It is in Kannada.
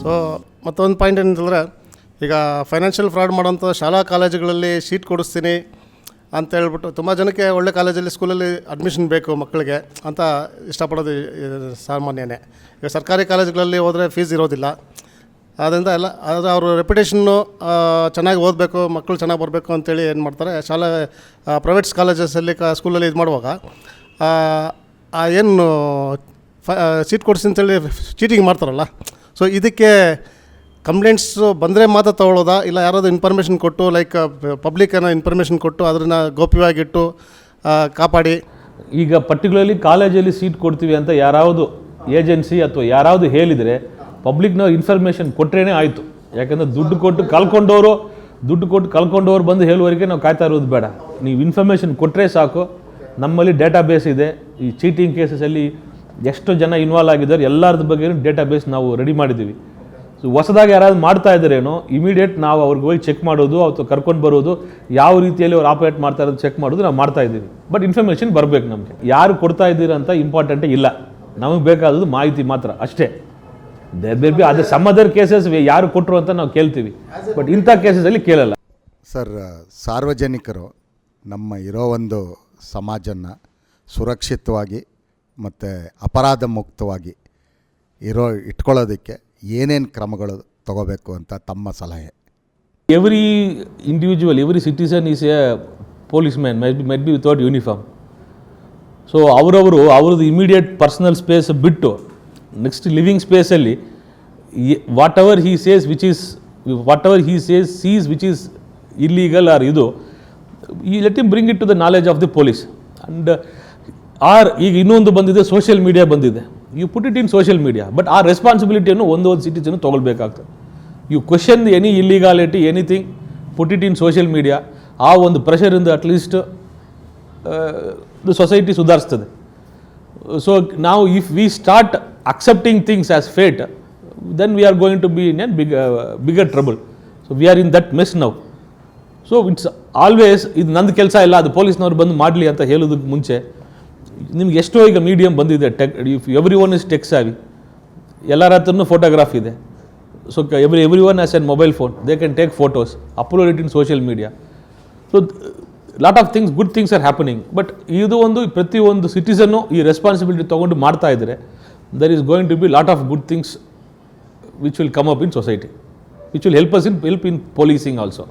ಸೊ ಮತ್ತೊಂದು ಪಾಯಿಂಟ್ ಏನಂತಂದರೆ, ಈಗ ಫೈನಾನ್ಷಿಯಲ್ ಫ್ರಾಡ್ ಮಾಡೋಂಥ ಶಾಲಾ ಕಾಲೇಜುಗಳಲ್ಲಿ ಸೀಟ್ ಕೊಡಿಸ್ತೀನಿ ಅಂತ ಹೇಳ್ಬಿಟ್ಟು ತುಂಬ ಜನಕ್ಕೆ ಒಳ್ಳೆ ಕಾಲೇಜಲ್ಲಿ ಸ್ಕೂಲಲ್ಲಿ ಅಡ್ಮಿಷನ್ ಬೇಕು ಮಕ್ಕಳಿಗೆ ಅಂತ ಇಷ್ಟಪಡೋದು ಸಾಮಾನ್ಯನೇ. ಈಗ ಸರ್ಕಾರಿ ಕಾಲೇಜುಗಳಲ್ಲಿ ಹೋದರೆ ಫೀಸ್ ಇರೋದಿಲ್ಲ, ಆದ್ದರಿಂದ ಎಲ್ಲ ಆದರೆ ಅವರು ರೆಪ್ಯುಟೇಷನ್ನು ಚೆನ್ನಾಗಿ ಓದಬೇಕು, ಮಕ್ಕಳು ಚೆನ್ನಾಗಿ ಬರಬೇಕು ಅಂತೇಳಿ ಏನು ಮಾಡ್ತಾರೆ, ಪ್ರೈವೇಟ್ಸ್ ಕಾಲೇಜಸಲ್ಲಿ ಸ್ಕೂಲಲ್ಲಿ ಇದು ಮಾಡುವಾಗ ಏನು ಸೀಟ್ ಕೊಡಿಸಿ ಅಂತೇಳಿ ಚೀಟಿಂಗ್ ಮಾಡ್ತಾರಲ್ಲ. ಸೊ ಇದಕ್ಕೆ ಕಂಪ್ಲೇಂಟ್ಸು ಬಂದರೆ ಮಾತ್ರ ತೊಗೊಳ್ಳೋದಾ, ಇಲ್ಲ ಯಾರಾದರೂ ಇನ್ಫಾರ್ಮೇಷನ್ ಕೊಟ್ಟು ಲೈಕ್ ಪಬ್ಲಿಕ್ಕನ್ನು ಇನ್ಫಾರ್ಮೇಷನ್ ಕೊಟ್ಟು ಅದನ್ನು ಗೌಪ್ಯವಾಗಿಟ್ಟು ಕಾಪಾಡಿ? ಈಗ ಪರ್ಟಿಕ್ಯುಲರ್ಲಿ ಕಾಲೇಜಲ್ಲಿ ಸೀಟ್ ಕೊಡ್ತೀವಿ ಅಂತ ಯಾರಾವುದು ಏಜೆನ್ಸಿ ಅಥವಾ ಯಾರಾವುದು ಹೇಳಿದರೆ ಪಬ್ಲಿಕ್ನ ಇನ್ಫಾರ್ಮೇಷನ್ ಕೊಟ್ಟರೆ ಆಯಿತು. ಯಾಕಂದರೆ ದುಡ್ಡು ಕೊಟ್ಟು ಕಳ್ಕೊಂಡವ್ರು ಬಂದು ಹೇಳುವವರೆಗೆ ನಾವು ಕಾಯ್ತಾ ಇರೋದು ಬೇಡ. ನೀವು ಇನ್ಫಾರ್ಮೇಷನ್ ಕೊಟ್ಟರೆ ಸಾಕು. ನಮ್ಮಲ್ಲಿ ಡೇಟಾಬೇಸ್ ಇದೆ. ಈ ಚೀಟಿಂಗ್ ಕೇಸಸಲ್ಲಿ ಎಷ್ಟು ಜನ ಇನ್ವಾಲ್ವ್ ಆಗಿದ್ದಾರೆ ಎಲ್ಲರದ್ದು ಬಗ್ಗೆ ಡೇಟಾಬೇಸ್ ನಾವು ರೆಡಿ ಮಾಡಿದ್ದೀವಿ. ಸೊ ಹೊಸದಾಗಿ ಯಾರಾದ್ರು ಮಾಡ್ತಾ ಇದ್ದಾರೇನೋ ಇಮಿಡಿಯೇಟ್ ನಾವು ಅವ್ರಿಗೆ ಹೋಗಿ ಚೆಕ್ ಮಾಡೋದು, ಅಥವಾ ಕರ್ಕೊಂಡು ಬರೋದು, ಯಾವ ರೀತಿಯಲ್ಲಿ ಅವ್ರು ಆಪರೇಟ್ ಮಾಡ್ತಾ ಇರೋದು ಚೆಕ್ ಮಾಡೋದು ನಾವು ಮಾಡ್ತಾ ಇದ್ದೀವಿ. ಬಟ್ ಇನ್ಫಾರ್ಮೇಷನ್ ಬರಬೇಕು ನಮಗೆ. ಯಾರು ಕೊಡ್ತಾ ಇದ್ದೀರಂತ ಇಂಪಾರ್ಟೆಂಟೇ ಇಲ್ಲ, ನಮಗೆ ಬೇಕಾದದ್ದು ಮಾಹಿತಿ ಮಾತ್ರ ಅಷ್ಟೇ. ಅದು ಸಮ್ ಅದರ್ ಕೇಸಸ್ ಯಾರು ಕೊಟ್ಟರು ಅಂತ ನಾವು ಕೇಳ್ತೀವಿ, ಬಟ್ ಇಂಥ ಕೇಸಸಲ್ಲಿ ಕೇಳಲ್ಲ. ಸರ್, ಸಾರ್ವಜನಿಕರು ನಮ್ಮ ಇರೋ ಒಂದು ಸಮಾಜನ ಸುರಕ್ಷಿತವಾಗಿ ಮತ್ತು ಅಪರಾಧ ಮುಕ್ತವಾಗಿ ಇಟ್ಕೊಳ್ಳೋದಕ್ಕೆ ಏನೇನು ಕ್ರಮಗಳು ತಗೋಬೇಕು ಅಂತ ತಮ್ಮ ಸಲಹೆ? Every individual, every citizen is a police man, might be without uniform. So ಅವ್ರದ್ದು ಇಮಿಡಿಯೇಟ್ ಪರ್ಸನಲ್ ಸ್ಪೇಸ್ ಬಿಟ್ಟು ನೆಕ್ಸ್ಟ್ ಲಿವಿಂಗ್ ಸ್ಪೇಸಲ್ಲಿ whatever he sees which is illegal or ಇದು let him bring it to the knowledge of the police. And ಈಗ ಇನ್ನೊಂದು ಬಂದಿದೆ, ಸೋಷಿಯಲ್ ಮೀಡಿಯಾ ಬಂದಿದೆ. You put it in social media, but ಆ ರೆಸ್ಪಾನ್ಸಿಬಿಲಿಟಿಯನ್ನು ಒಂದು ಸಿಟಿಸನ್ನು ತೊಗೊಳ್ಬೇಕಾಗ್ತದೆ. You question any illegality, anything, put it in social media. ಆ ಒಂದು ಪ್ರೆಷರಿಂದ ಅಟ್ಲೀಸ್ಟ್ ದ ಸೊಸೈಟಿ ಸುಧಾರಿಸ್ತದೆ. ಸೊ ನಾವು if we start accepting things as fate, then we are going to be in a bigger trouble. So we are in that mess now. So it's always ಇದು ನಂದು ಕೆಲಸ ಇಲ್ಲ, ಅದು ಪೊಲೀಸ್ನವ್ರು ಬಂದು ಮಾಡಲಿ ಅಂತ ಹೇಳೋದಕ್ಕೆ ಮುಂಚೆ ನಿಮ್ಗೆ ಎಷ್ಟೋ ಈಗ ಮೀಡಿಯಮ್ ಬಂದಿದೆ. If every one is tech ಸಾವಿ, ಎಲ್ಲರ ಹತ್ರನೂ ಫೋಟೋಗ್ರಾಫ್ ಇದೆ. So every one has N mobile phone, they can take photos, upload it in social media. So lot of things, good things are happening. But ಇದು ಒಂದು ಪ್ರತಿಯೊಂದು ಸಿಟಿಸನ್ನು ಈ ರೆಸ್ಪಾನ್ಸಿಬಿಲಿಟಿ ತೊಗೊಂಡು ಮಾಡ್ತಾ ಇದ್ದರೆ there is going to be lot of good things which will come up in society, which will help in policing also.